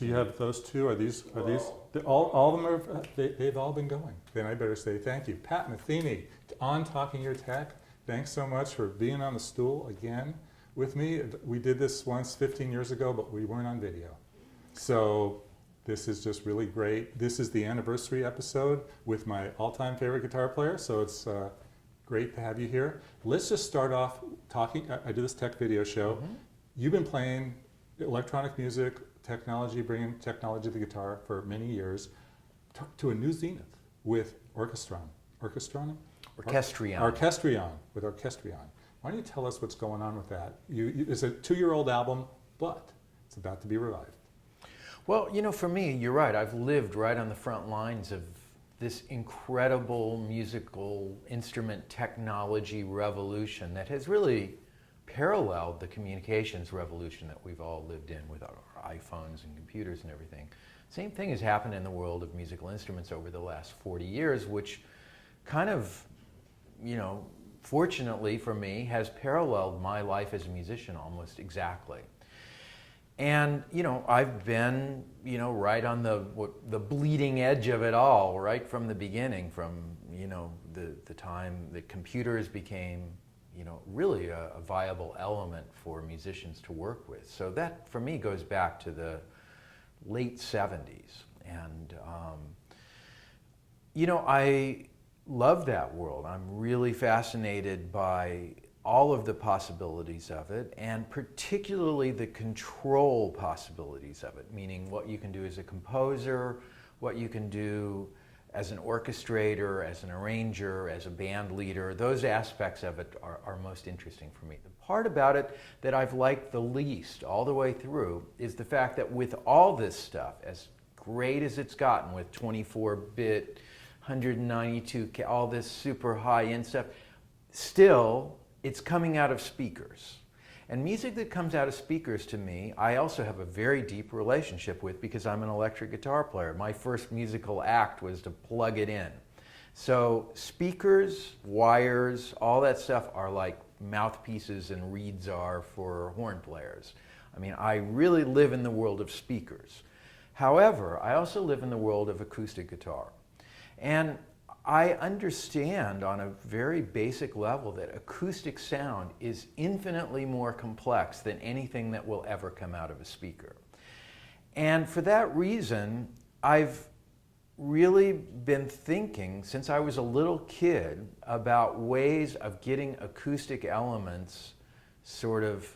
So you have those two. Are these all of them are they've all been going. Then I better say thank you, Pat Metheny, on Talking Your Tech. Thanks so much for being on the stool again with me. We did this once 15 years ago, but we weren't on video. So this is just really great. This is the anniversary episode with my all-time favorite guitar player. So it's great to have you here. Let's just start off talking. I do this tech video show. Mm-hmm. You've been playing electronic music, technology, bringing technology to the guitar for many years to a new zenith with Orchestrion. Orchestrion? Orchestrion, with Orchestrion. Why don't you tell us what's going on with that? It's a 2-year-old album, but it's about to be revived. Well, you know, for me, you're right. I've lived right on the front lines of this incredible musical instrument technology revolution that has really paralleled the communications revolution that we've all lived in with our iPhones and computers and everything. Same thing has happened in the world of musical instruments over the last 40 years, which kind of, you know, fortunately for me, has paralleled my life as a musician almost exactly. And, you know, I've been, you know, right on the bleeding edge of it all, right from the beginning, from, you know, the time that computers became, you know, really a viable element for musicians to work with. So that, for me, goes back to the late 70s. And, you know, I love that world. I'm really fascinated by all of the possibilities of it, and particularly the control possibilities of it, meaning what you can do as a composer, what you can do as an orchestrator, as an arranger, as a band leader. Those aspects of it are most interesting for me. The part about it that I've liked the least all the way through is the fact that with all this stuff, as great as it's gotten with 24-bit, 192K, all this super high-end stuff, still it's coming out of speakers. And music that comes out of speakers, to me, I also have a very deep relationship with because I'm an electric guitar player. My first musical act was to plug it in. So speakers, wires, all that stuff are like mouthpieces and reeds are for horn players. I mean, I really live in the world of speakers. However, I also live in the world of acoustic guitar. And I understand on a very basic level that acoustic sound is infinitely more complex than anything that will ever come out of a speaker. And for that reason, I've really been thinking since I was a little kid about ways of getting acoustic elements sort of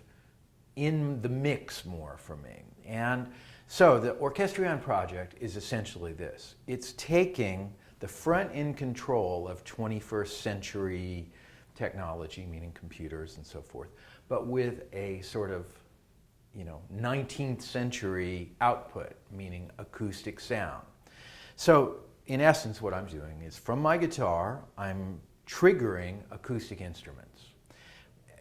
in the mix more for me. And so the Orchestrion project is essentially this. It's taking the front-end control of 21st century technology, meaning computers and so forth, but with a sort of, you know, 19th century output, meaning acoustic sound. So in essence, what I'm doing is from my guitar, I'm triggering acoustic instruments,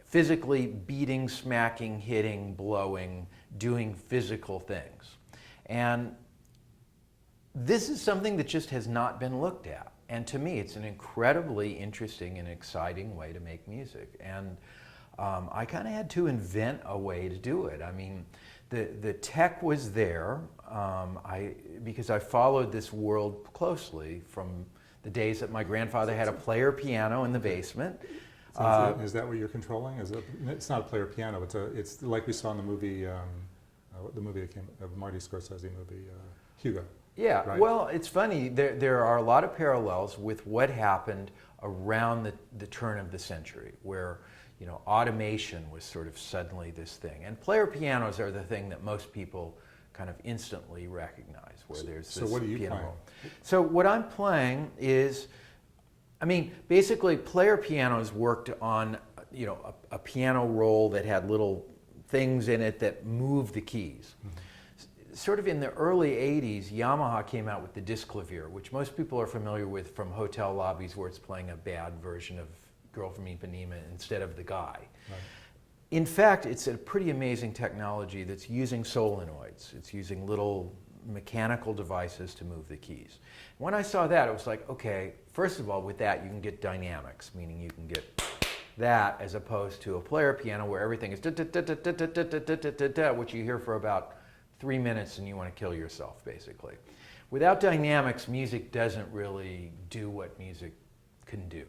physically beating, smacking, hitting, blowing, doing physical things. And this is something that just has not been looked at. And to me, it's an incredibly interesting and exciting way to make music. And I kind of had to invent a way to do it. I mean, the tech was there because I followed this world closely from the days that my grandfather had a player piano in the basement. So is that what you're controlling? It's not a player piano. It's like we saw in the movie, the movie that came, Marty Scorsese movie, Hugo. Yeah, right. Well, it's funny. There are a lot of parallels with what happened around the turn of the century, where, you know, automation was sort of suddenly this thing. And player pianos are the thing that most people kind of instantly recognize, where there's this So what are you piano playing? roll. So what I'm playing is, I mean, basically player pianos worked on, you know, a piano roll that had little things in it that moved the keys. Mm-hmm. Sort of in the early 80s, Yamaha came out with the Disclavier, which most people are familiar with from hotel lobbies where it's playing a bad version of Girl from Ipanema instead of the guy. Right. In fact, it's a pretty amazing technology that's using solenoids. It's using little mechanical devices to move the keys. When I saw that, it was like, okay, first of all, with that you can get dynamics, meaning you can get that as opposed to a player piano where everything is da-da-da-da-da-da-da-da-da-da, which you hear for about 3 minutes and you want to kill yourself, basically. Without dynamics, music doesn't really do what music can do.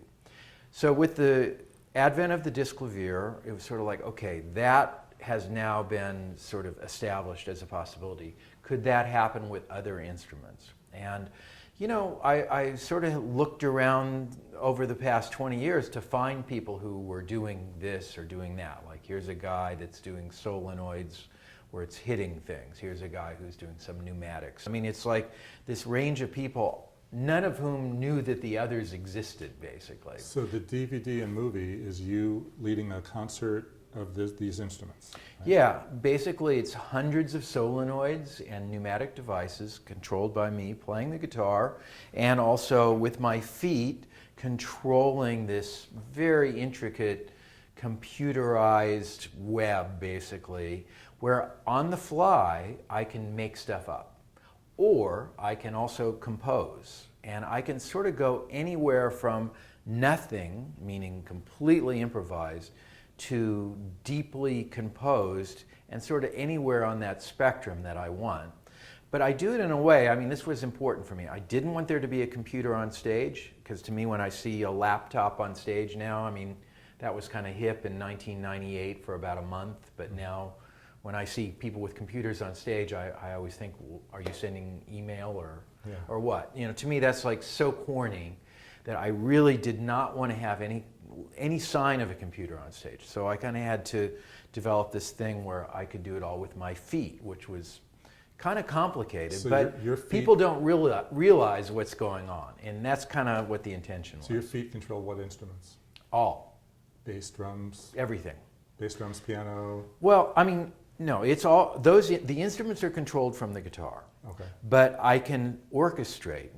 So with the advent of the disc clavier, it was sort of like, okay, that has now been sort of established as a possibility. Could that happen with other instruments? And you know, I sort of looked around over the past 20 years to find people who were doing this or doing that. Like, here's a guy that's doing solenoids where it's hitting things. Here's a guy who's doing some pneumatics. I mean, it's like this range of people, none of whom knew that the others existed, basically. So the DVD and movie is you leading a concert of these instruments, right? Yeah, basically it's hundreds of solenoids and pneumatic devices controlled by me playing the guitar, and also with my feet controlling this very intricate computerized web, basically, where on the fly I can make stuff up, or I can also compose, and I can sort of go anywhere from nothing, meaning completely improvised, to deeply composed, and sort of anywhere on that spectrum that I want. But I do it in a way, I mean, this was important for me. I didn't want there to be a computer on stage, because to me when I see a laptop on stage now, I mean, that was kind of hip in 1998 for about a month, but now when I see people with computers on stage, I always think, well, are you sending email or what? You know, to me that's like so corny that I really did not want to have any sign of a computer on stage. So I kind of had to develop this thing where I could do it all with my feet, which was kind of complicated, so but your feet, people don't realize what's going on, and that's kind of what the intention was. So your feet control what instruments? All. Bass, drums? Everything. Bass, drums, piano? Well, I mean, no, it's all, the instruments are controlled from the guitar. Okay. But I can orchestrate.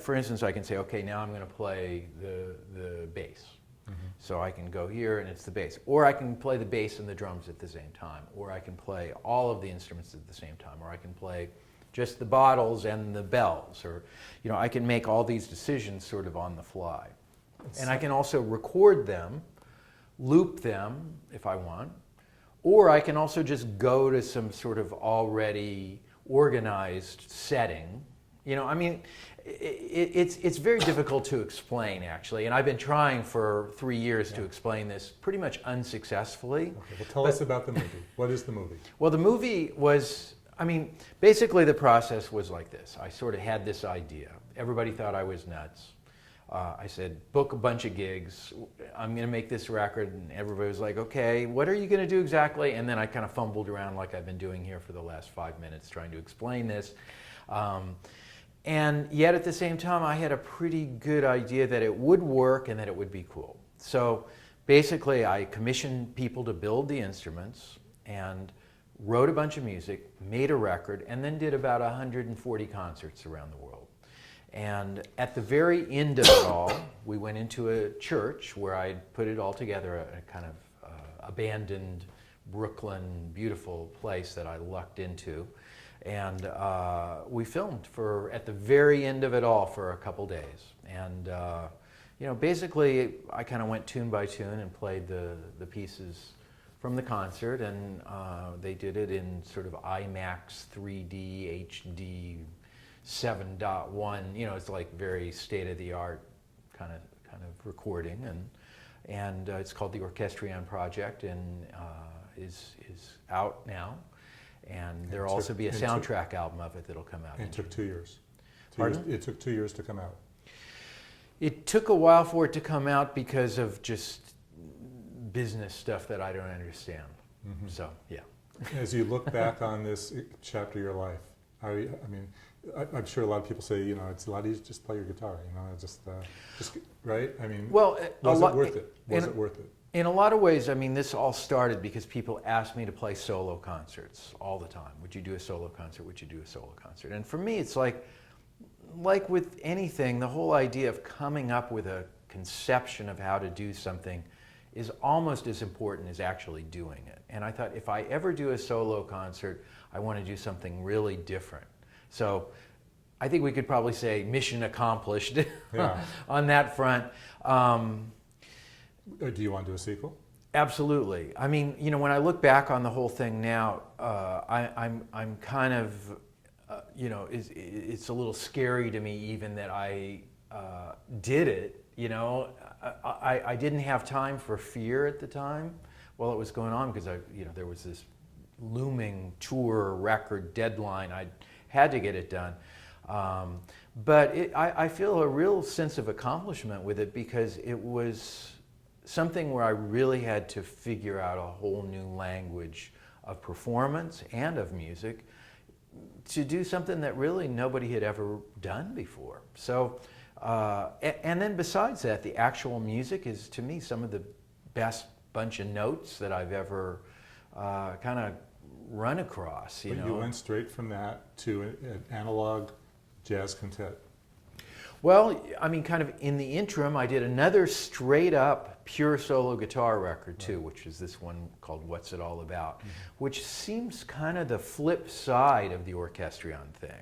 For instance, I can say, okay, now I'm going to play the bass. Mm-hmm. So I can go here and it's the bass. Or I can play the bass and the drums at the same time. Or I can play all of the instruments at the same time. Or I can play just the bottles and the bells. Or, you know, I can make all these decisions sort of on the fly. And I can also record them, loop them if I want. Or I can also just go to some sort of already organized setting. You know, I mean, it's very difficult to explain, actually, and I've been trying for 3 years to explain this pretty much unsuccessfully. Okay, well tell us about the movie. What is the movie? Well, the movie was, I mean, basically the process was like this. I sort of had this idea. Everybody thought I was nuts. I said, book a bunch of gigs, I'm going to make this record, and everybody was like, okay, what are you going to do exactly? And then I kind of fumbled around like I've been doing here for the last 5 minutes trying to explain this. And yet at the same time, I had a pretty good idea that it would work and that it would be cool. So basically, I commissioned people to build the instruments and wrote a bunch of music, made a record, and then did about 140 concerts around the world. And at the very end of it all, we went into a church where I put it all together, a kind of abandoned Brooklyn, beautiful place that I lucked into. And we filmed at the very end of it all for a couple days. And you know, basically I kind of went tune by tune and played the pieces from the concert, and they did it in sort of IMAX 3D HD 7.1, you know, it's like very state-of-the-art kind of recording, and it's called the Orchestrion project, and is out now, and there'll also be a soundtrack album of it that'll come out. It took 2 years. Pardon? It took 2 years to come out. It took a while for it to come out because of just business stuff that I don't understand. Mm-hmm. So, yeah. As you look back on this chapter of your life, I mean, I'm sure a lot of people say, you know, it's a lot easier to just play your guitar, you know, just right? I mean, well, was it worth it? Was it worth it? In a lot of ways, I mean, this all started because people asked me to play solo concerts all the time. Would you do a solo concert? Would you do a solo concert? And for me, it's like with anything, the whole idea of coming up with a conception of how to do something is almost as important as actually doing it. And I thought, if I ever do a solo concert, I want to do something really different. So I think we could probably say mission accomplished on that front. Do you want to do a sequel? Absolutely. I mean, when I look back on the whole thing now, I'm kind of, it's a little scary to me even that I did it. I didn't have time for fear at the time while it was going on because there was this looming tour record deadline. I had to get it done. But I feel a real sense of accomplishment with it because it was something where I really had to figure out a whole new language of performance and of music to do something that really nobody had ever done before. So, and then besides that, the actual music is, to me, some of the best bunch of notes that I've ever kind of run across. But you went straight from that to an analog jazz quintet. Well, I mean, kind of in the interim, I did another straight up pure solo guitar record too, which is this one called What's It All About, which seems kind of the flip side of the Orchestrion thing.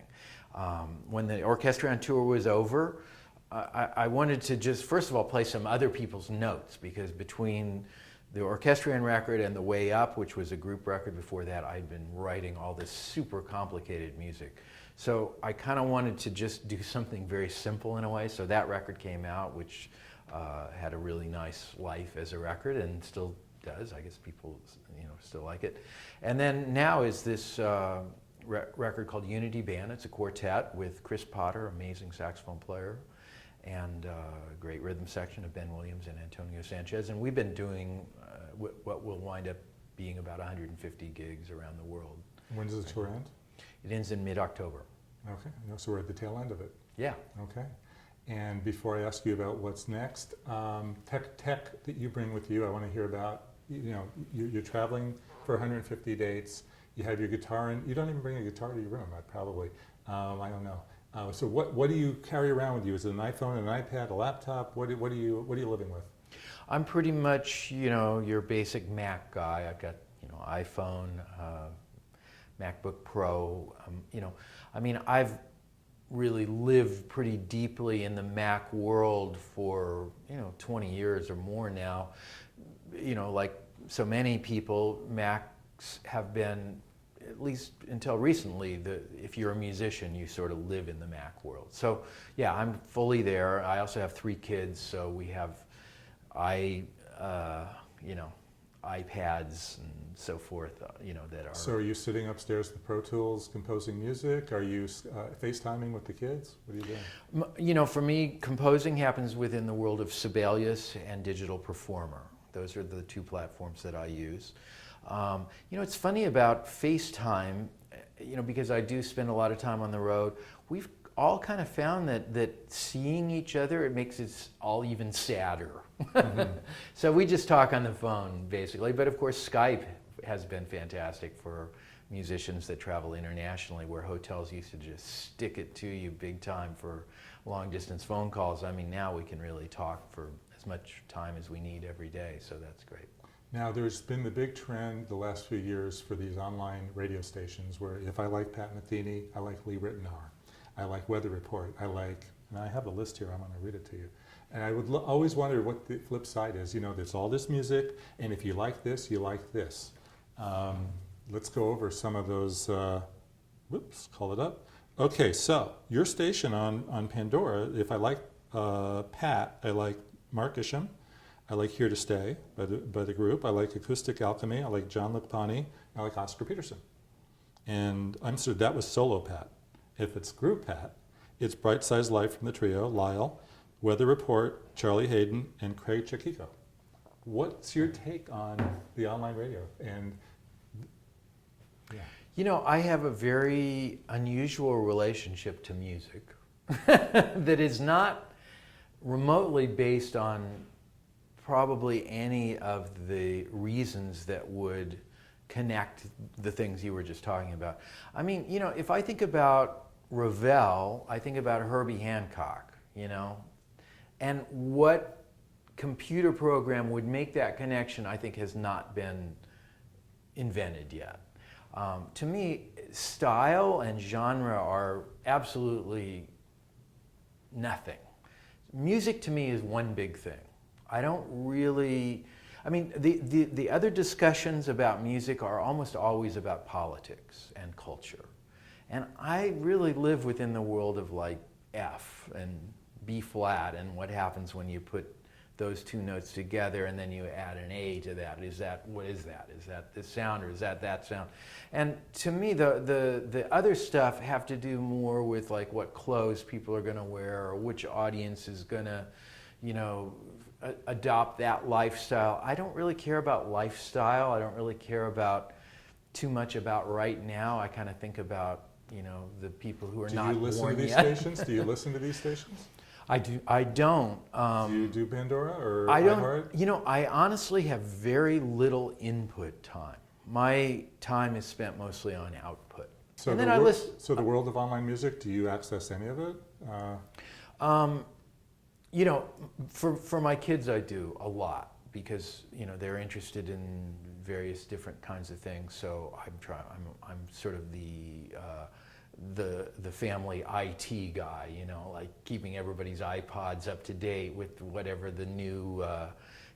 When the Orchestrion tour was over, I wanted to just, first of all, play some other people's notes, because between the Orchestrion record and The Way Up, which was a group record before that, I'd been writing all this super complicated music. So I kind of wanted to just do something very simple in a way. So that record came out, which had a really nice life as a record and still does. I guess people still like it. And then now is this record called Unity Band. It's a quartet with Chris Potter, amazing saxophone player, and a great rhythm section of Ben Williams and Antonio Sanchez. And we've been doing what will wind up being about 150 gigs around the world. When does the tour end? It ends in mid-October. Okay, so we're at the tail end of it. Yeah. Okay. And before I ask you about what's next, tech that you bring with you, I want to hear about. You're traveling for 150 dates. You have your guitar, and you don't even bring a guitar to your room. I don't know. So what do you carry around with you? Is it an iPhone, an iPad, a laptop? What are you living with? I'm pretty much your basic Mac guy. I've got iPhone, MacBook Pro. I've really lived pretty deeply in the Mac world for 20 years or more now. Like so many people, Macs have been, at least until recently, if you're a musician, you sort of live in the Mac world. So yeah, I'm fully there. I also have 3 kids, so we have iPads and so forth, that are... So are you sitting upstairs with Pro Tools composing music? Are you FaceTiming with the kids? What are you doing? For me, composing happens within the world of Sibelius and Digital Performer. Those are the 2 platforms that I use. It's funny about FaceTime, because I do spend a lot of time on the road. We've all kind of found that seeing each other, it makes it all even sadder. Mm-hmm. So we just talk on the phone, basically. But of course, Skype has been fantastic for musicians that travel internationally, where hotels used to just stick it to you big time for long-distance phone calls. Now we can really talk for as much time as we need every day, so that's great. Now, there's been the big trend the last few years for these online radio stations where if I like Pat Metheny, I like Lee Ritenour. I like Weather Report. And I have a list here, I'm going to read it to you. And I would always wonder what the flip side is. There's all this music, and if you like this, you like this. Let's go over some of those. Call it up. Okay, so your station on Pandora, if I like Pat, I like Mark Isham. I like Here to Stay by the group. I like Acoustic Alchemy. I like John Lukpani. I like Oscar Peterson. And that was solo Pat. If it's group Pat, it's Bright Size Life from the trio, Lyle, Weather Report, Charlie Hayden, and Craig Chiquito. What's your take on the online radio? And yeah. I have a very unusual relationship to music that is not remotely based on probably any of the reasons that would connect the things you were just talking about. If I think about Ravel, I think about Herbie Hancock, and what computer program would make that connection, I think, has not been invented yet. To me, style and genre are absolutely nothing. Music to me is one big thing. I don't really, I mean, the other discussions about music are almost always about politics and culture. And I really live within the world of like F and B flat and what happens when you put those two notes together and then you add an A to that. What is that? Is that this sound or is that sound? And to me, the other stuff have to do more with like what clothes people are gonna wear or which audience is gonna, you know, adopt that lifestyle. I don't really care about lifestyle. I don't really care about too much about right now. I kind of think about, you know, the people who are not born yet. Do you listen to these stations? Do you listen to these stations? I do. I don't. Do you do Pandora or I don't. iHeart? You know, I honestly have very little input time. My time is spent mostly on output. So and then I listen. So the world of online music, do you access any of it? You know, for my kids, I do a lot because you know they're interested in various different kinds of things. So I'm sort of the family IT guy, you know, like keeping everybody's iPods up to date with whatever the new,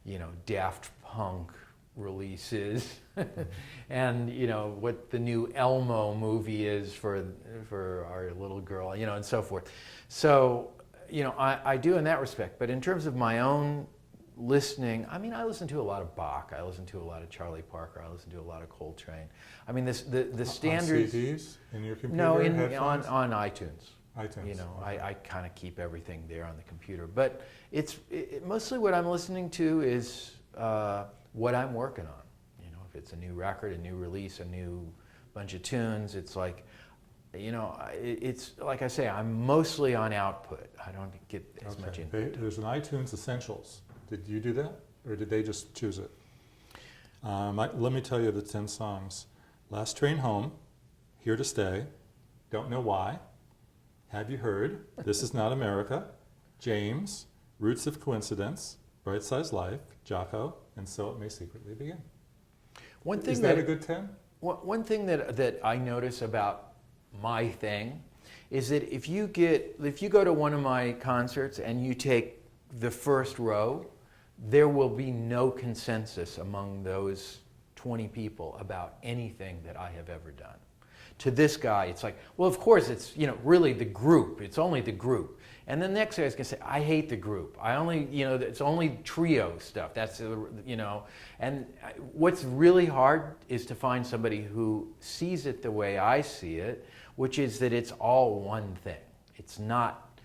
you know, Daft Punk release is, and you know what the new Elmo movie is for our little girl, you know, and so forth. So you know, I do in that respect. But in terms of my own listening, I mean, I listen to a lot of Bach. I listen to a lot of Charlie Parker. I listen to a lot of Coltrane. I mean, the standards. On CDs in your computer? No, on iTunes. iTunes. You know, I kind of keep everything there on the computer. But it's mostly what I'm listening to is what I'm working on. You know, if it's a new record, a new release, a new bunch of tunes, it's like, you know, it's like I say, I'm mostly on output. I don't get as much input. There's an iTunes Essentials. Did you do that, or did they just choose it? Let me tell you the 10 songs. Last Train Home, Here to Stay, Don't Know Why, Have You Heard, This Is Not America, James, Roots of Coincidence, Bright Size Life, Jocko, and So It May Secretly Begin. Is that a good 10? One thing that I notice about my thing is that if you go to one of my concerts and you take the first row, there will be no consensus among those 20 people about anything that I have ever done. To this guy, it's like, well, of course, it's, you know, really the group. It's only the group. And the next guy's going to say, I hate the group. I only, you know, it's only trio stuff. That's, you know, and what's really hard is to find somebody who sees it the way I see it, which is that it's all one thing. It's not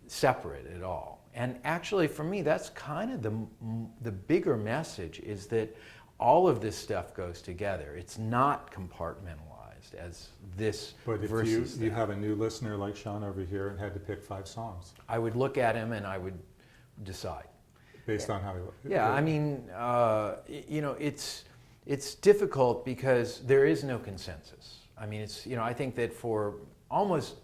separate at all. And actually, for me, that's kind of the bigger message, is that all of this stuff goes together. It's not compartmentalized as this versus But if you have a new listener like Sean over here and had to pick 5 songs. I would look at him and I would decide. Based on how he looked. Yeah, I mean, you know, it's difficult because there is no consensus. I mean, it's, you know, I think that for almost,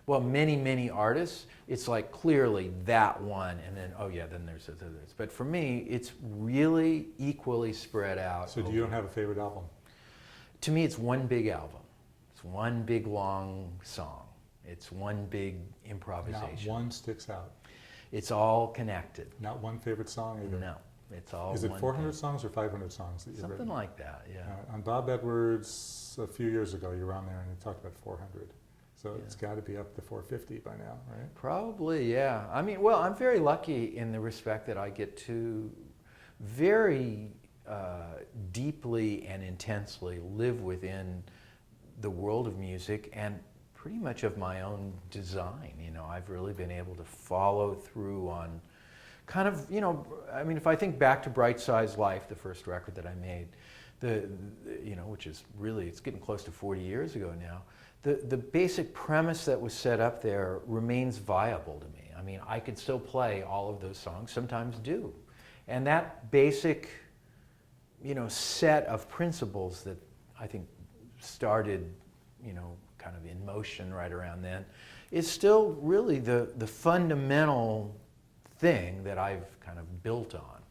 well, many artists, it's like clearly that one, and then, oh yeah, then there's others. But for me, it's really equally spread out. So you don't have a favorite album? To me, it's one big album. It's one big long song. It's one big improvisation. Not one sticks out? It's all connected. Not one favorite song either? No, it's all Is it one 400 thing. songs or 500 songs that you've Something written? like that, yeah. On Bob Edwards, a few years ago, you were on there and you talked about 400. So Yeah. it's got to be up to 450 by now, right? Probably, yeah. I mean, well, I'm very lucky in the respect that I get to very deeply and intensely live within the world of music and pretty much of my own design. You know, I've really been able to follow through on kind of, you know, I mean, if I think back to Bright Size Life, the first record that I made, you know, which is really, it's getting close to 40 years ago now, the basic premise that was set up there remains viable to me. I mean, I could still play all of those songs, sometimes do. And that basic, you know, set of principles that I think started, you know, kind of in motion right around then, is still really the fundamental thing that I've kind of built on.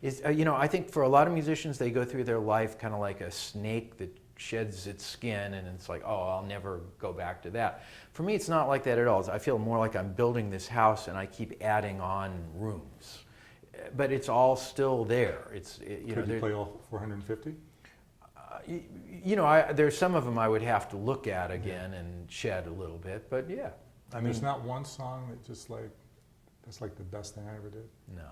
Is, you know, I think for a lot of musicians, they go through their life kind of like a snake that sheds its skin and it's like, oh, I'll never go back to that. For me, it's not like that at all. I feel more like I'm building this house and I keep adding on rooms. but it's all still there. Could you play all 450? There's some of them I would have to look at again and shed a little bit, but yeah. I mean, there's not one song that that's like the best thing I ever did. No,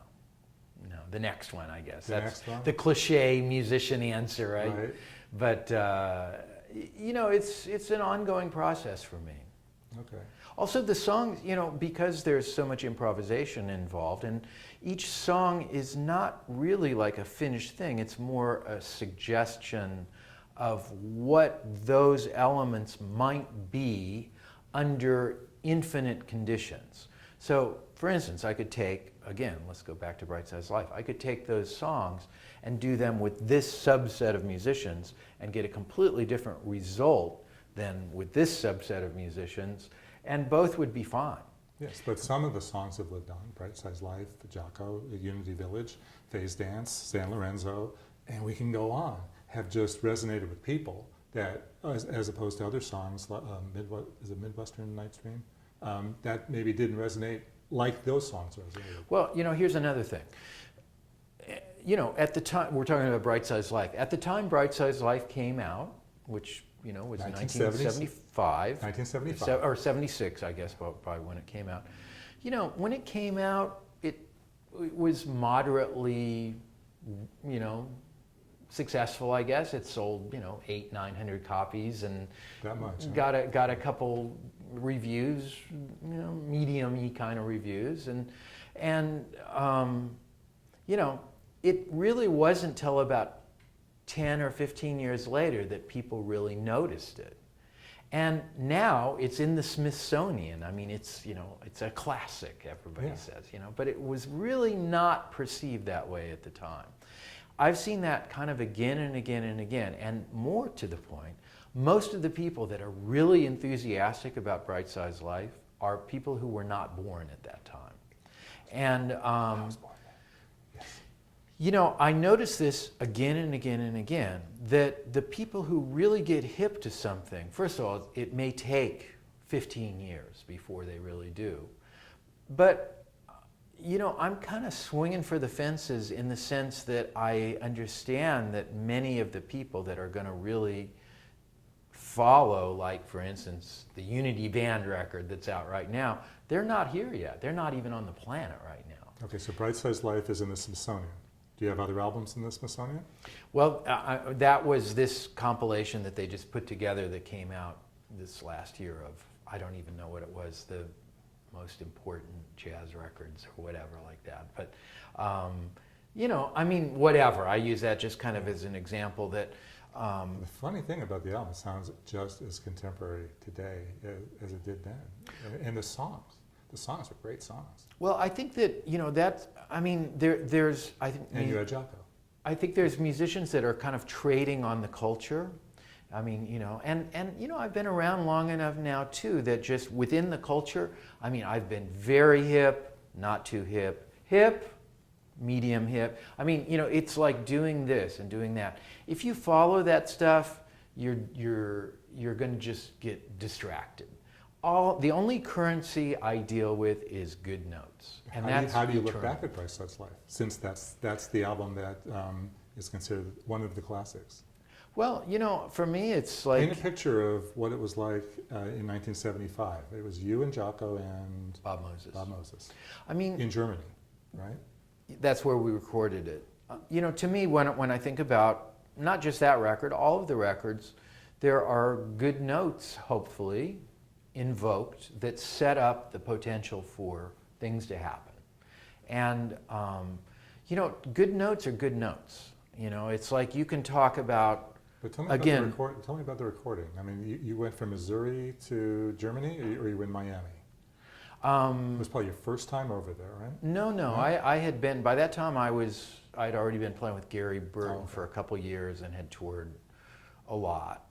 the next one, I guess. That's next one? The cliche musician answer, right? But it's an ongoing process for me. Okay. Also, the songs, because there's so much improvisation involved, and each song is not really like a finished thing. It's more a suggestion of what those elements might be under infinite conditions. So, for instance, I could take, again, let's go back to Bright Size Life. I could take those songs and do them with this subset of musicians and get a completely different result than with this subset of musicians, and both would be fine. Yes, but some of the songs have lived on. Bright Size Life, Jocko, Unity Village, Phase Dance, San Lorenzo, and we can go on, have just resonated with people that, as opposed to other songs, is it Midwestern Night Stream? That maybe didn't resonate like those songs resonated. Well, here's another thing. At the time, we're talking about Bright Size Life. At the time Bright Size Life came out, which was 1975. 1975. Or 76, I guess, by when it came out. When it came out, it was moderately, successful, I guess. It sold, 800-900 copies and that much, got a couple reviews, medium-y kind of reviews, and it really wasn't till about 10 or 15 years later that people really noticed it. And now it's in the Smithsonian. I mean, it's a classic, everybody says, but it was really not perceived that way at the time. I've seen that kind of again and again and again, and more to the point, most of the people that are really enthusiastic about Bright Size Life are people who were not born at that time. And I was born then. Yes. I notice this again and again and again, that the people who really get hip to something, first of all, it may take 15 years before they really do. But, I'm kind of swinging for the fences in the sense that I understand that many of the people that are going to really follow, like, for instance, the Unity Band record that's out right now, they're not here yet. They're not even on the planet right now. Okay, so Bright Size Life is in the Smithsonian. Do you have other albums in the Smithsonian? Well, that was this compilation that they just put together that came out this last year of, I don't even know what it was, the most important jazz records or whatever like that. But, whatever. I use that just kind of as an example that... the funny thing about the album, it sounds just as contemporary today as it did then. And the songs are great songs. Well, I think that, there's... And you had Jocko. I think there's musicians that are kind of trading on the culture. I've been around long enough now, too, that just within the culture, I've been very hip, not too hip, medium hip. It's like doing this and doing that. If you follow that stuff, you're going to just get distracted. The only currency I deal with is good notes, and how do you look back at Bright Size Life, since that's the album that is considered one of the classics? Well, for me, it's like... Paint a picture of what it was like in 1975. It was you and Jocko and... Bob Moses. In Germany, right? That's where we recorded it. To me, when I think about not just that record, all of the records, there are good notes, hopefully, invoked that set up the potential for things to happen. And, good notes are good notes. It's like you can talk about... But tell me about the recording. You went from Missouri to Germany, or you were in Miami? It was probably your first time over there, right? No. I had been, by that time I'd already been playing with Gary Burton for a couple years and had toured a lot.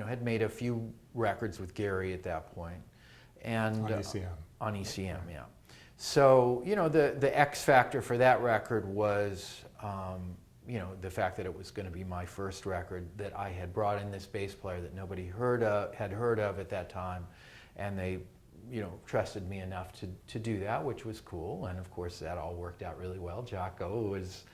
Had made a few records with Gary at that point. And, on ECM. On ECM, yeah. So, the X factor for that record was, the fact that it was going to be my first record, that I had brought in this bass player that nobody had heard of at that time, and they trusted me enough to do that, which was cool. And of course, that all worked out really well. Jocko was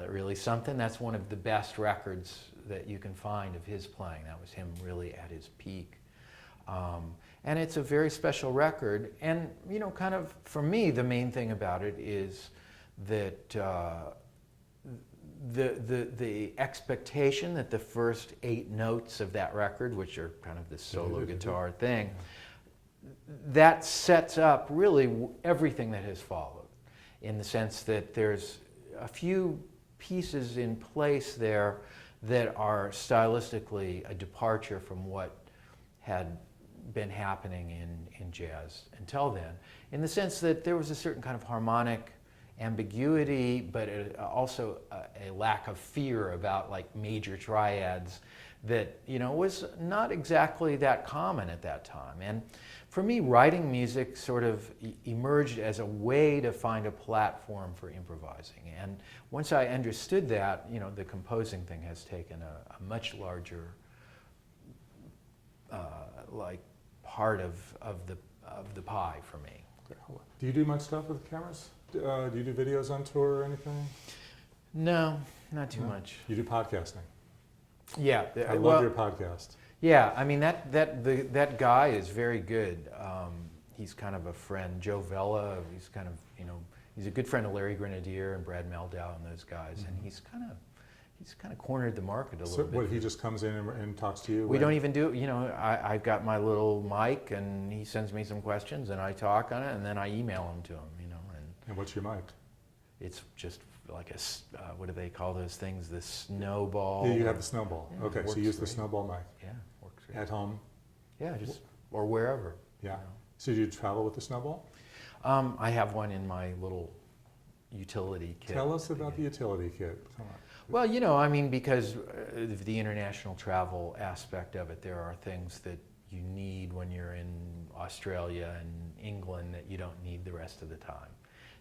really something. That's one of the best records that you can find of his playing. That was him really at his peak. And it's a very special record. And, kind of, for me, the main thing about it is that the expectation that the first 8 notes of that record, which are kind of this solo guitar thing, that sets up really everything that has followed, in the sense that there's a few pieces in place there that are stylistically a departure from what had been happening in jazz until then, in the sense that there was a certain kind of harmonic ambiguity, but also a lack of fear about like major triads that was not exactly that common at that time. And for me, writing music sort of emerged as a way to find a platform for improvising. And once I understood that, the composing thing has taken a much larger part of the pie for me. Okay, hold on. Do you do much stuff with cameras? Do you do videos on tour or anything? No, not too much. You do podcasting. Yeah, I love your podcast. Yeah, I mean that guy is very good. He's kind of a friend, Joe Vella. He's kind of he's a good friend of Larry Grenadier and Brad Meldau and those guys, and he's kind of cornered the market a little bit. What, he just comes in and talks to you? We don't even do, I've got my little mic, and he sends me some questions, and I talk on it, and then I email them to him, And what's your mic? It's just like a, what do they call those things? The snowball. Yeah, you have the snowball. Yeah, okay, so you use the snowball mic. Yeah, works great. At home? Yeah, or wherever. Yeah. So do you travel with the snowball? I have one in my little utility kit. Tell us about the utility kit. Come on. Well, because of the international travel aspect of it, there are things that you need when you're in Australia and England that you don't need the rest of the time.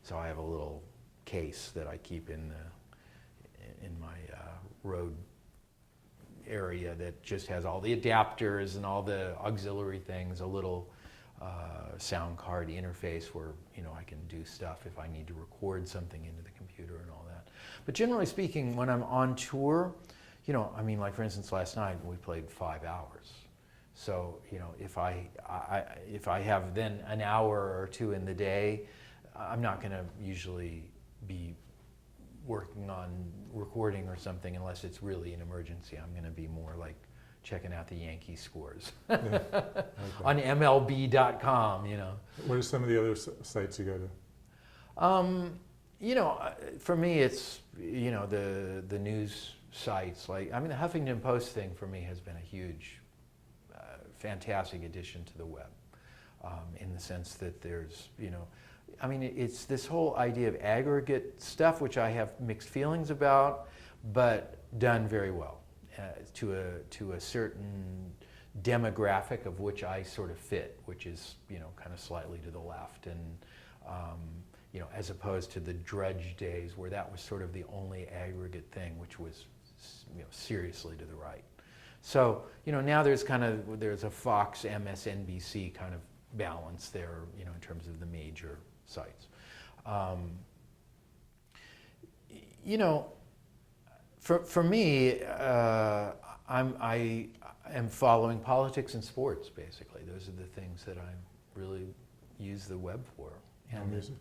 So I have a little case that I keep in my road area that just has all the adapters and all the auxiliary things, a little sound card interface where I can do stuff if I need to record something into the computer and all that. But generally speaking, when I'm on tour, like for instance last night we played 5 hours. So if I have then an hour or two in the day, I'm not going to usually be working on recording or something unless it's really an emergency. I'm going to be more like checking out the Yankee scores on MLB.com, What are some of the other sites you go to? For me, it's, the news sites. The Huffington Post thing for me has been a huge, fantastic addition to the web, in the sense that there's, it's this whole idea of aggregate stuff, which I have mixed feelings about, but done very well. To a certain demographic of which I sort of fit, which is kind of slightly to the left, and as opposed to the Drudge days where that was sort of the only aggregate thing, which was seriously to the right. So now there's a Fox MSNBC kind of balance there, in terms of the major sites. For me, I am following politics and sports, basically. Those are the things that I really use the web for. And music?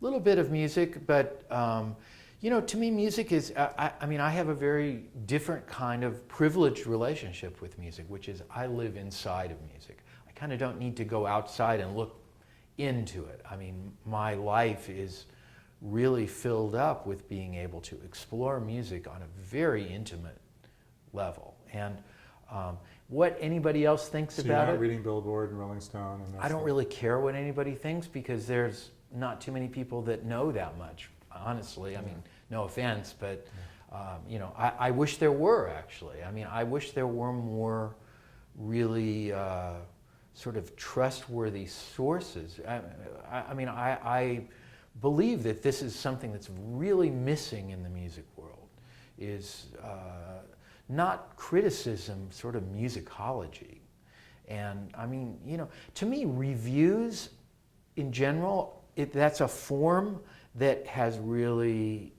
A little bit of music, but to me music is, I have a very different kind of privileged relationship with music, which is I live inside of music. I kind of don't need to go outside and look into it. My life is really filled up with being able to explore music on a very intimate level. And what anybody else thinks so about it. you're not reading Billboard and Rolling Stone? And I don't really care what anybody thinks, because there's not too many people that know that much, honestly. No offense, but I wish there were, actually. I wish there were more really sort of trustworthy sources. I believe that this is something that's really missing in the music world, is not criticism, sort of musicology. And I mean, to me, reviews in general, that's a form that has really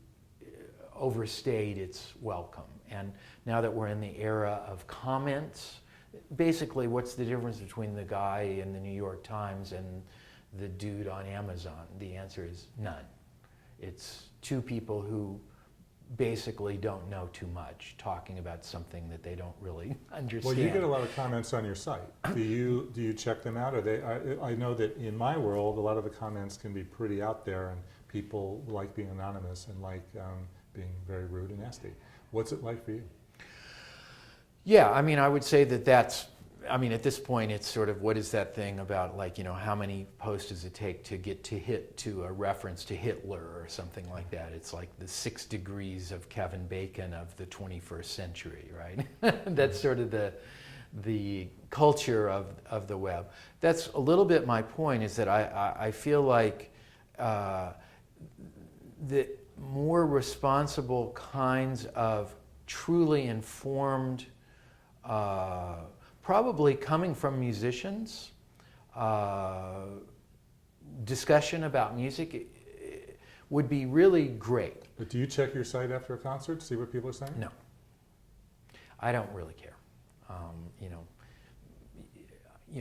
overstayed its welcome. And now that we're in the era of comments, basically what's the difference between the guy in the New York Times and the dude on Amazon? The answer is none. It's two people who basically don't know too much talking about something that they don't really understand. Well, you get a lot of comments on your site. Do you check them out? I know that in my world, a lot of the comments can be pretty out there, and people like being anonymous and like being very rude and nasty. What's it like for you? Yeah, I mean, I would say that's, I mean, at this point, it's sort of, what is that thing about, like, how many posts does it take to get to a reference to Hitler or something like that? It's like the 6 degrees of Kevin Bacon of the 21st century, right? That's sort of the culture of the web. That's a little bit my point, is that I feel like the more responsible kinds of truly informed, probably coming from musicians, discussion about music would be really great. But do you check your site after a concert to see what people are saying? No, I don't really care.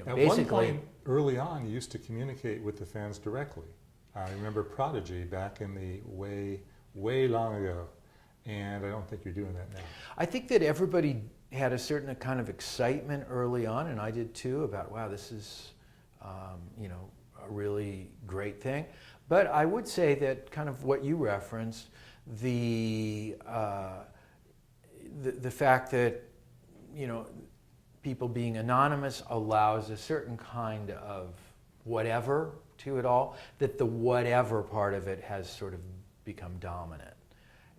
At basically, one point early on, you used to communicate with the fans directly. I remember Prodigy back in the way long ago, and I don't think you're doing that now. I think that everybody had a certain kind of excitement early on, and I did too, about, wow, this is a really great thing. But I would say that kind of what you referenced, the fact that people being anonymous allows a certain kind of whatever to it all, that the whatever part of it has sort of become dominant.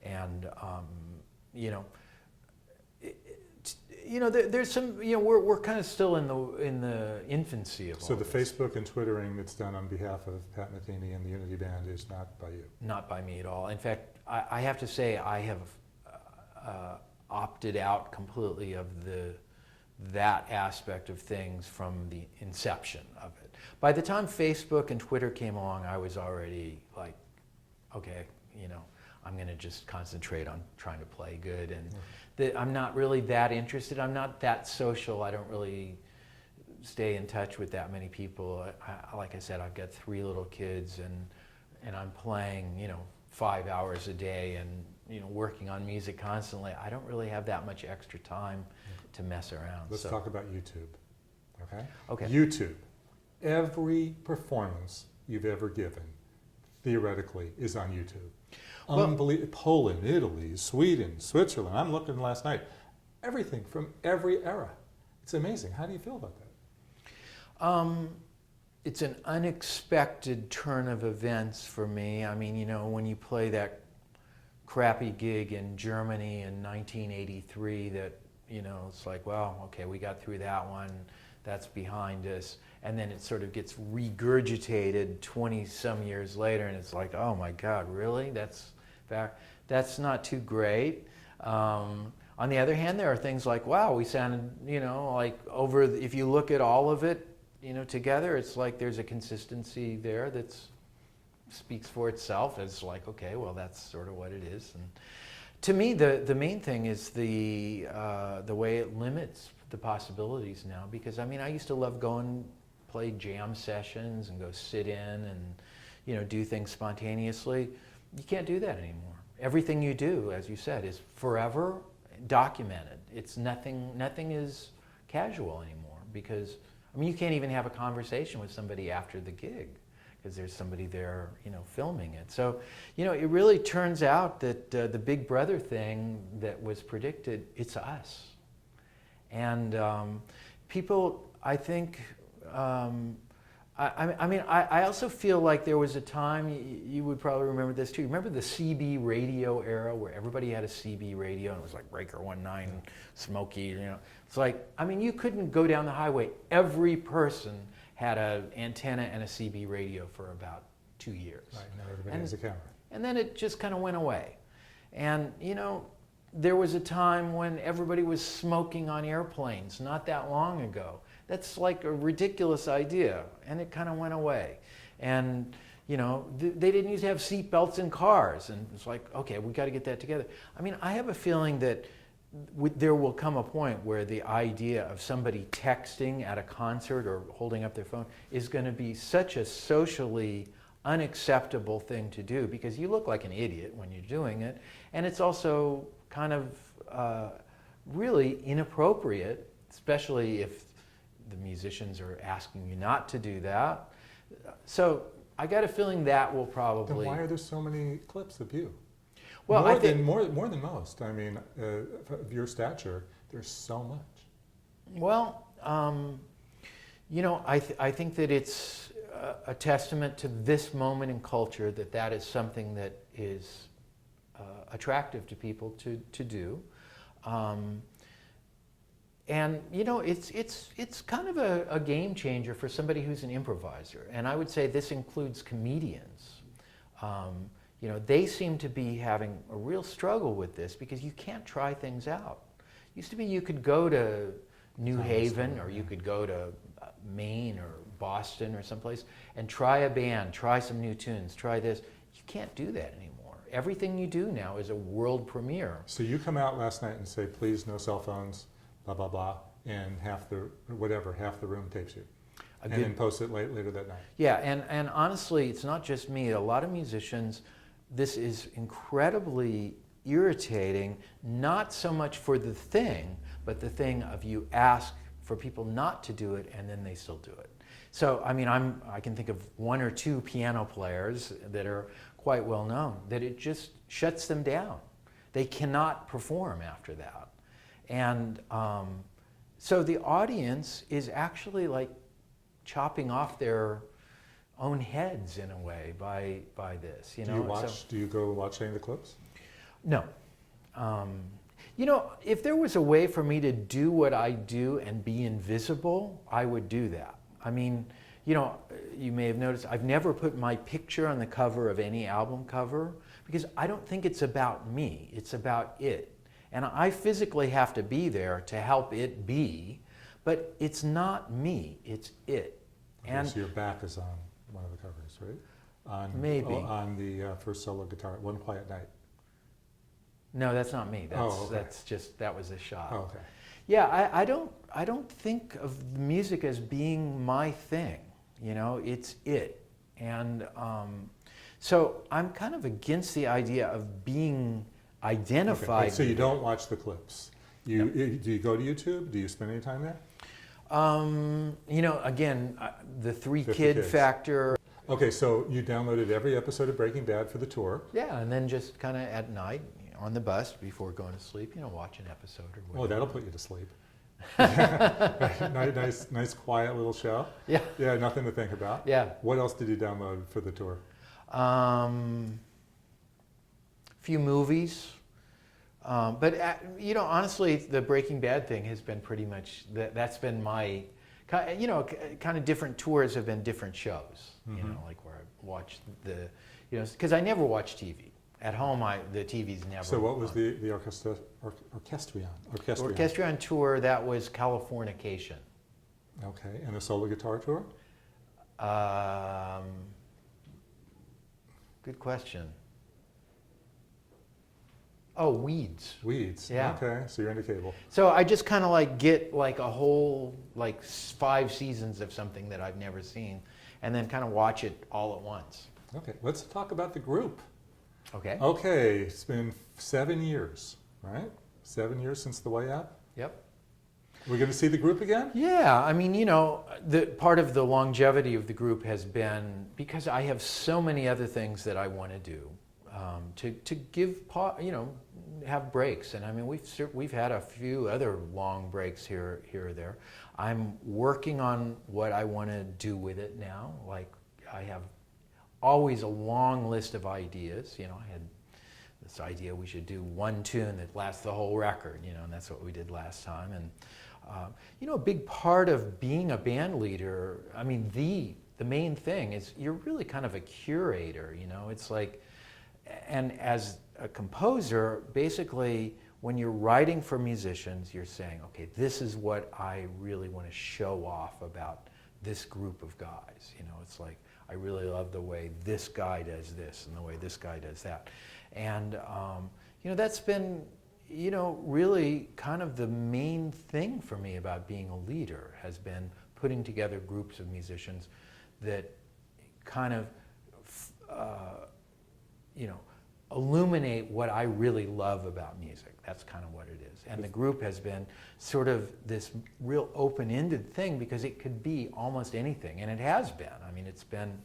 And there's some, we're kind of still in the infancy of all So the this. Facebook and Twittering that's done on behalf of Pat Metheny and the Unity Band is not by you? Not by me at all. In fact, I have to say I have opted out completely of that aspect of things from the inception of it. By the time Facebook and Twitter came along, I was already like, okay, I'm going to just concentrate on trying to play good, and I'm not really that interested. I'm not that social. I don't really stay in touch with that many people. Like I said, I've got 3 little kids, and I'm playing 5 hours a day, and working on music constantly. I don't really have that much extra time to mess around. Let's talk about YouTube. Okay? Okay. YouTube. Every performance you've ever given, theoretically, is on YouTube. Well, Unbelievable. Poland, Italy, Sweden, Switzerland. I'm looking last night. Everything from every era. It's amazing. How do you feel about that? It's an unexpected turn of events for me. I mean, when you play that crappy gig in Germany in 1983, that, it's like, well, okay, we got through that one. That's behind us. And then it sort of gets regurgitated 20-some years later, and it's like, oh my God, really? That's not too great. On the other hand, there are things like, wow, we sounded, like if you look at all of it, together, it's like there's a consistency there that speaks for itself. It's like, okay, well, that's sort of what it is. And to me, the main thing is the way it limits the possibilities now, because I mean, I used to love going play jam sessions and go sit in and do things spontaneously. You can't do that anymore. Everything you do, as you said, is forever documented. It's nothing is casual anymore, because I mean, you can't even have a conversation with somebody after the gig because there's somebody there, filming it. So, it really turns out that the Big Brother thing that was predicted, it's us. And people, I think, I also feel like there was a time, you would probably remember this too. Remember the CB radio era where everybody had a CB radio and it was like Breaker 19, Smokey, It's like, I mean, you couldn't go down the highway. Every person had an antenna and a CB radio for about 2 years. Right, now everybody has a camera. And then it just kind of went away. And, there was a time when everybody was smoking on airplanes not that long ago. That's like a ridiculous idea, and it kind of went away. And you know, they didn't used to have seat belts in cars, and it's like, okay, we got to get that together. I mean, I have a feeling that there will come a point where the idea of somebody texting at a concert or holding up their phone is going to be such a socially unacceptable thing to do, because you look like an idiot when you're doing it, and it's also kind of really inappropriate, especially if the musicians are asking you not to do that. So I got a feeling that will probably... Then why are there so many clips of you? Well, more than most. I mean, of your stature, there's so much. Well, you know, I think that it's a testament to this moment in culture that is something that is attractive to people to do. And you know, it's kind of a game changer for somebody who's an improviser. And I would say this includes comedians. You know, they seem to be having a real struggle with this because you can't try things out. Used to be you could go to New Haven, or you could go to Maine or Boston or someplace and try a band, try some new tunes, try this. You can't do that anymore. Everything you do now is a world premiere. So you come out last night and say, please, no cell phones, blah, blah, blah, and half the room tapes you. And then post it later that night. Yeah, and honestly, it's not just me. A lot of musicians, this is incredibly irritating, not so much for the thing, but the thing of you ask for people not to do it and then they still do it. So, I mean, I can think of one or two piano players that are quite well known, that it just shuts them down. They cannot perform after that. And so the audience is actually like chopping off their own heads in a way by this. You know? Do you go watch any of the clips? No. You know, if there was a way for me to do what I do and be invisible, I would do that. I mean, you know, you may have noticed I've never put my picture on the cover of any album cover because I don't think it's about me, it's about it. And I physically have to be there to help it be, but it's not me, it's it. Okay, and so your back is on one of the covers, right? Maybe. On the first solo guitar, One Quiet Night. No, that's not me. Okay. That's just, that was a shot. Oh, okay. Yeah, I don't think of music as being my thing. You know, it's it. And so I'm kind of against the idea of being identified. Okay. So you don't watch the clips. No. Do you go to YouTube? Do you spend any time there? You know, again, the 50 kid kids. Factor. Okay, so you downloaded every episode of Breaking Bad for the tour. Yeah, and then just kind of at night, on the bus before going to sleep, you know, watch an episode or whatever. Oh, that'll put you to sleep. nice, quiet little show. Yeah. Yeah, nothing to think about. Yeah. What else did you download for the tour? Few movies. But, you know, honestly, the Breaking Bad thing has been pretty much, that's been my, you know, kind of different tours have been different shows. Mm-hmm. You know, like where I watched the, you know, because I never watch TV. At home, the TV's never. So what was the Orchestrion? Orchestrion tour, that was Californication. Okay, and the solo guitar tour? Good question. Oh, Weeds. Weeds, yeah. Okay, so you're into cable. So I just kind of like get like a whole, like 5 seasons of something that I've never seen, and then kind of watch it all at once. Okay, let's talk about the group. Okay. Okay, it's been 7 years, right? 7 years since the Way Out? Yep. We're going to see the group again? Yeah, I mean, you know, the part of the longevity of the group has been because I have so many other things that I want to do, to give, you know, have breaks. And I mean, we've had a few other long breaks here or there. I'm working on what I want to do with it now. Like, I have always a long list of ideas. You know, I had this idea we should do one tune that lasts the whole record, you know, and that's what we did last time. And you know, a big part of being a band leader, I mean, the main thing is you're really kind of a curator, you know. It's like, and as a composer, basically when you're writing for musicians, you're saying, okay, this is what I really want to show off about this group of guys. You know, it's like, I really love the way this guy does this and the way this guy does that. And, you know, that's been, you know, really kind of the main thing for me about being a leader, has been putting together groups of musicians that kind of, you know, illuminate what I really love about music. That's kind of what it is. And the group has been sort of this real open-ended thing, because it could be almost anything, and it has been. I mean, it's been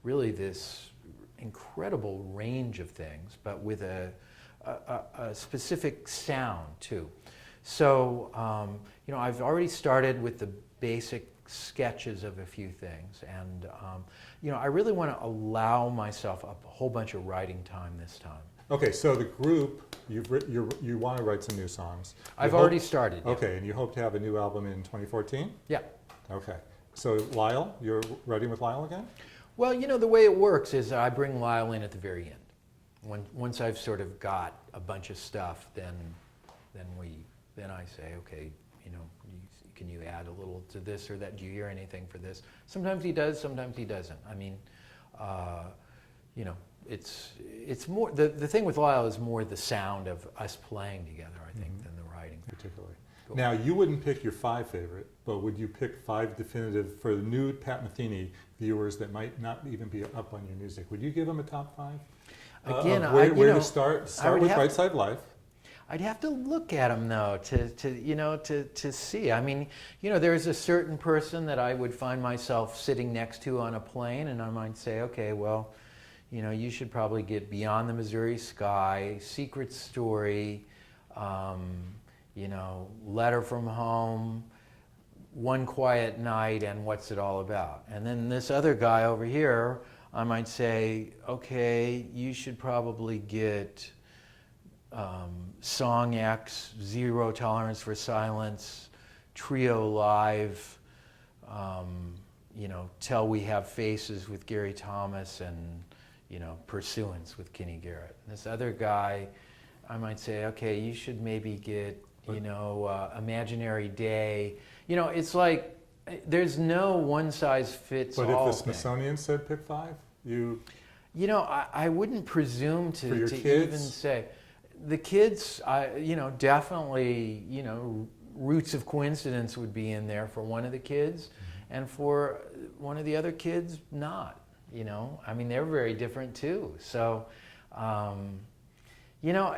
really this incredible range of things, but with a specific sound too. So, you know, I've already started with the basic sketches of a few things, and you know, I really want to allow myself a whole bunch of writing time this time. Okay, so the group, you want to write some new songs. I've already started. Yeah. Okay, and you hope to have a new album in 2014? Yeah. Okay, so Lyle, you're writing with Lyle again? Well, you know, the way it works is I bring Lyle in at the very end. Once I've sort of got a bunch of stuff, then I say, okay, you know, can you add a little to this or that? Do you hear anything for this? Sometimes he does, sometimes he doesn't. I mean, you know, it's more, the thing with Lyle is more the sound of us playing together, I think, than the writing. Particularly. Cool. Now, you wouldn't pick your 5 favorite, but would you pick 5 definitive for the new Pat Metheny viewers that might not even be up on your music? Would you give them a top 5? Again, where to start? Start with Right Side Life. I'd have to look at them though to see. I mean, you know, there's a certain person that I would find myself sitting next to on a plane, and I might say, okay, well, you know, you should probably get Beyond the Missouri Sky, Secret Story, you know, Letter from Home, One Quiet Night, and What's It All About? And then this other guy over here, I might say, okay, you should probably get Song X, Zero Tolerance for Silence, Trio Live, you know, Till We Have Faces with Gary Thomas, and, you know, Pursuance with Kenny Garrett. And this other guy, I might say, okay, you should maybe get, you know, Imaginary Day. You know, it's like, there's no one size fits all. But if the thing. Smithsonian said pick 5, you know, I wouldn't presume to kids? even say. The kids, you know, definitely, you know, Roots of Coincidence would be in there for one of the kids, and for one of the other kids, not. You know, I mean, they're very different too. So, you know,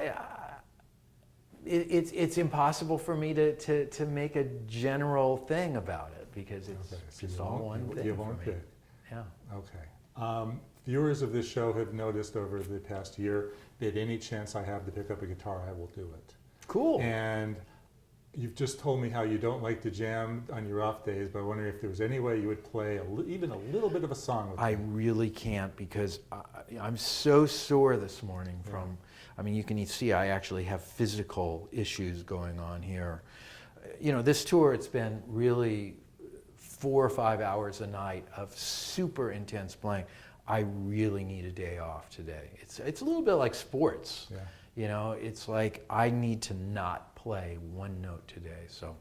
it's impossible for me to make a general thing about it, because it's just all one thing. You won't for me. pick. Yeah. Okay. Viewers of this show have noticed over the past year that any chance I have to pick up a guitar, I will do it. Cool. And you've just told me how you don't like to jam on your off days, but I wonder if there was any way you would play even a little bit of a song with me. I really can't, because I'm so sore this morning from, I mean, you can see I actually have physical issues going on here. You know, this tour, it's been really 4 or 5 hours a night of super intense playing. I really need a day off today. It's a little bit like sports. Yeah. You know, it's like I need to not play one note today. So.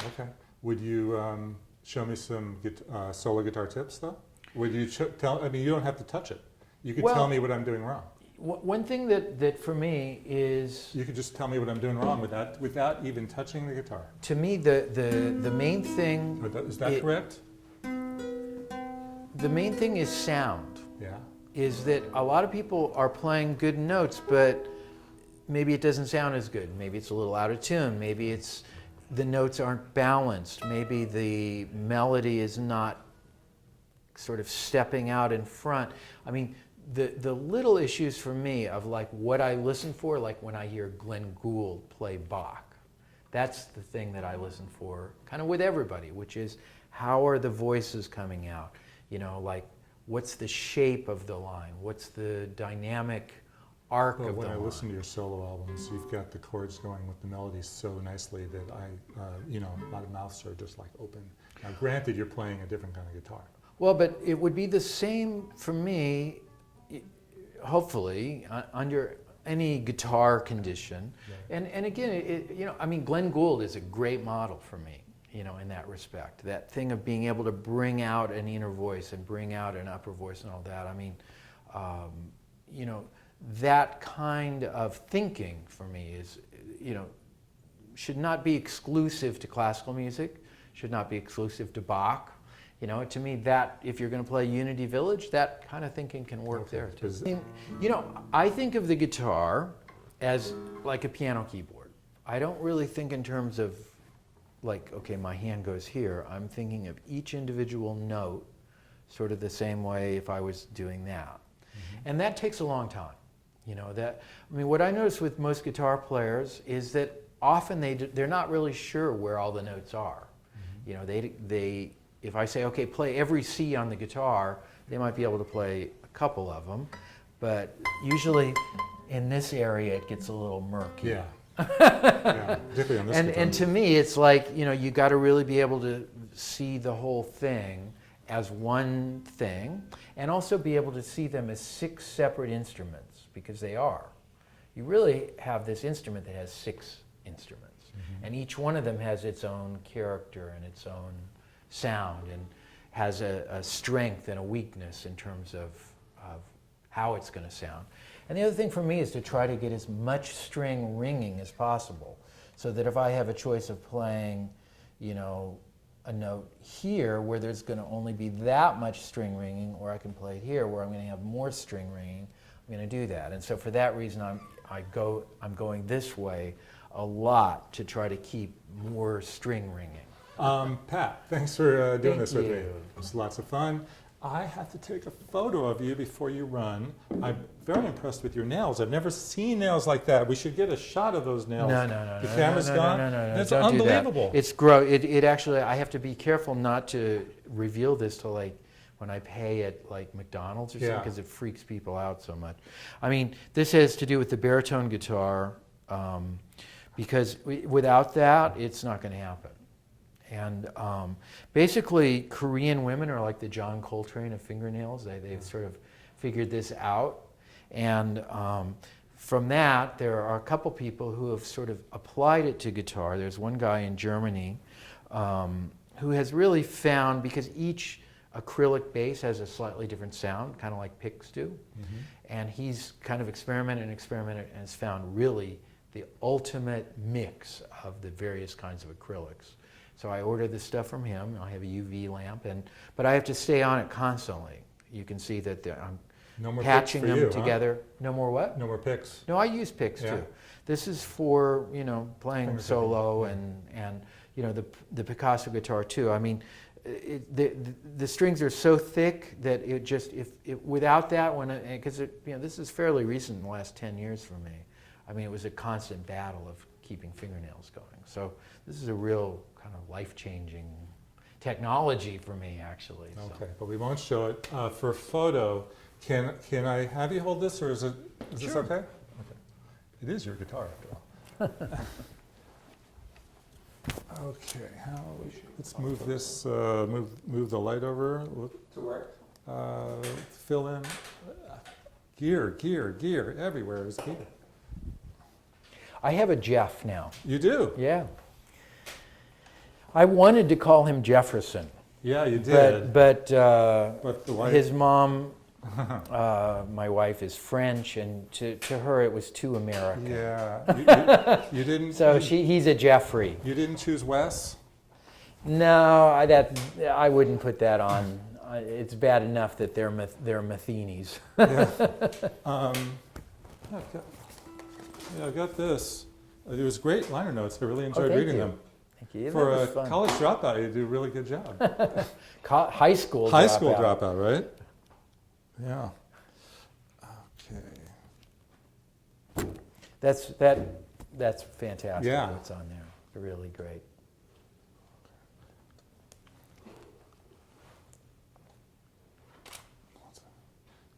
Okay. Would you show me some solo guitar tips, though? Would you tell? I mean, you don't have to touch it. You could tell me what I'm doing wrong. One thing that for me is, you could just tell me what I'm doing wrong without even touching the guitar. To me, the main thing. Is that correct? The main thing is sound. Yeah. Is that a lot of people are playing good notes, but maybe it doesn't sound as good. Maybe it's a little out of tune. Maybe it's the notes aren't balanced. Maybe the melody is not sort of stepping out in front. I mean, the little issues for me of like what I listen for, like when I hear Glenn Gould play Bach, that's the thing that I listen for kind of with everybody, which is how are the voices coming out? You know, like what's the shape of the line? What's the dynamic arc of the line? When I listen to your solo albums, you've got the chords going with the melodies so nicely that you know, my mouths are just like open. Now, granted, you're playing a different kind of guitar. Well, but it would be the same for me, hopefully, any guitar condition. And again, I mean, Glenn Gould is a great model for me, in that respect. That thing of being able to bring out an inner voice and bring out an upper voice and all that. I mean, that kind of thinking for me is, should not be exclusive to classical music, should not be exclusive to Bach. To me, that if you're going to play Unity Village, that kind of thinking can work there too. I think of the guitar as like a piano keyboard. I don't really think in terms of like, okay, my hand goes here. I'm thinking of each individual note sort of the same way if I was doing that. And that takes a long time. What I notice with most guitar players is that often they're not really sure where all the notes are. If I say, okay, play every C on the guitar, they might be able to play a couple of them, but usually in this area it gets a little murky. Yeah. Yeah, particularly on this guitar. And to me, it's like, you got to really be able to see the whole thing as one thing, and also be able to see them as 6 separate instruments, because they are. You really have this instrument that has 6 instruments, and each one of them has its own character and its own sound, and has a strength and a weakness in terms of how it's going to sound. And the other thing for me is to try to get as much string ringing as possible, so that if I have a choice of playing, a note here where there's going to only be that much string ringing, or I can play it here where I'm going to have more string ringing, I'm going to do that. And so for that reason, I'm going this way a lot to try to keep more string ringing. Pat, thanks for doing Thank this with me. you. It was lots of fun. I have to take a photo of you before you run. I'm very impressed with your nails. I've never seen nails like that. We should get a shot of those nails. No. The camera's gone. No. It's Don't unbelievable. Do that. It's gross. It actually, I have to be careful not to reveal this to like when I pay at like McDonald's or something, because it freaks people out so much. This has to do with the baritone guitar, because without that, it's not going to happen. And basically, Korean women are like the John Coltrane of fingernails. They've sort of figured this out. And from that, there are a couple people who have sort of applied it to guitar. There's one guy in Germany who has really found, because each acrylic bass has a slightly different sound, kind of like picks do. And he's kind of experimented and has found really the ultimate mix of the various kinds of acrylics. So I ordered this stuff from him. I have a UV lamp, but I have to stay on it constantly. You can see that I'm No more patching picks for them you, together. Huh? No more what? No more picks. No, I use picks too. This is for playing solo and the Picasso guitar too. The strings are so thick that it just without that because this is fairly recent in the last 10 years for me. It was a constant battle of keeping fingernails going. So this is a real kind of life-changing technology for me, actually. Okay, but we won't show it. For a photo, can I have you hold this, or is this okay? Okay. It is your guitar, after all. Okay, let's move this, move the light over. To where? Fill in. Gear. Everywhere is gear. I have a Jeff now. You do? Yeah. I wanted to call him Jefferson. Yeah, you did. But the wife... his mom, my wife, is French, and to her it was too American. Yeah. You didn't... So he's a Jeffrey. You didn't choose Wes? No, I wouldn't put that on. It's bad enough that they're Metheny's. Yeah. I got this. It was great liner notes. I really enjoyed reading them. Thank you. For a college dropout, you do a really good job. High school dropout, right? Yeah. Okay. That's fantastic. Yeah. What's on there? It's really great.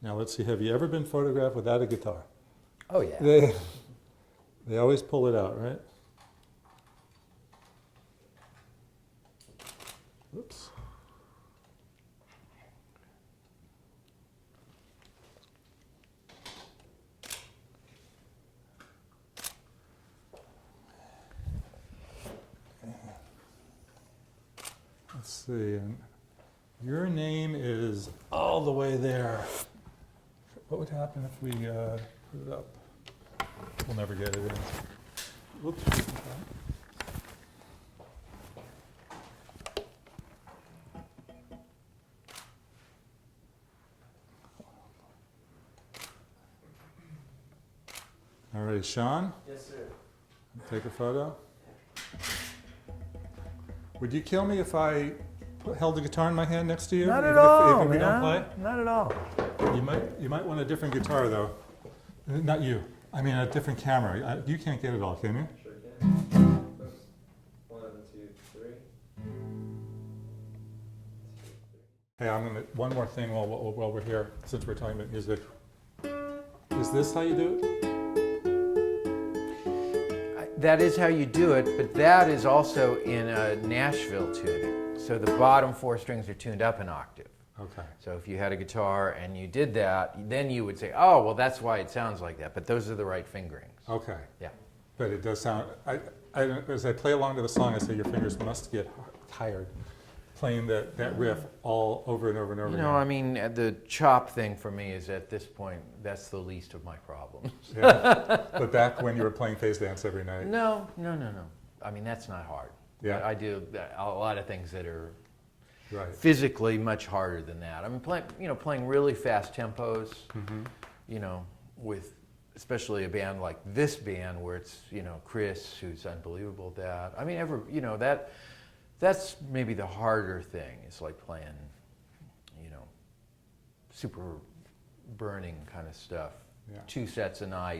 Now let's see. Have you ever been photographed without a guitar? Oh yeah. They always pull it out, right? Oops. Let's see. And your name is all the way there. What would happen if we put it up? We'll never get it in. Whoops. All right, Sean? Yes, sir. Take a photo. Would you kill me if I held the guitar in my hand next to you? Not even at all, if we don't man. play? Not at all. You might want a different guitar though. Not you. I mean a different camera. You can't get it all, can you? Sure can. Oops. 1, 2, 3. Hey, I'm gonna one more thing while we're here, since we're talking about music. Is this how you do it? That is how you do it, but that is also in a Nashville tuning. So the bottom 4 strings are tuned up an octave. Okay. So if you had a guitar and you did that, then you would say, oh, well, that's why it sounds like that. But those are the right fingerings. Okay. Yeah. But it does sound. As I play along to the song, I say your fingers must get tired playing that riff all over and over and over You again. know, I mean, the chop thing for me is at this point, that's the least of my problems. Yeah. But back when you were playing phase dance every night. No. I mean, that's not hard. Yeah. I do a lot of things that are Right. physically much harder than that. I mean, playing really fast tempos, Mm-hmm. you know, with especially a band like this band where it's, you know, Chris, who's unbelievable at that. I mean, that's maybe the harder thing. It's like playing, you know, super burning kind of stuff. Yeah. 2 sets a night.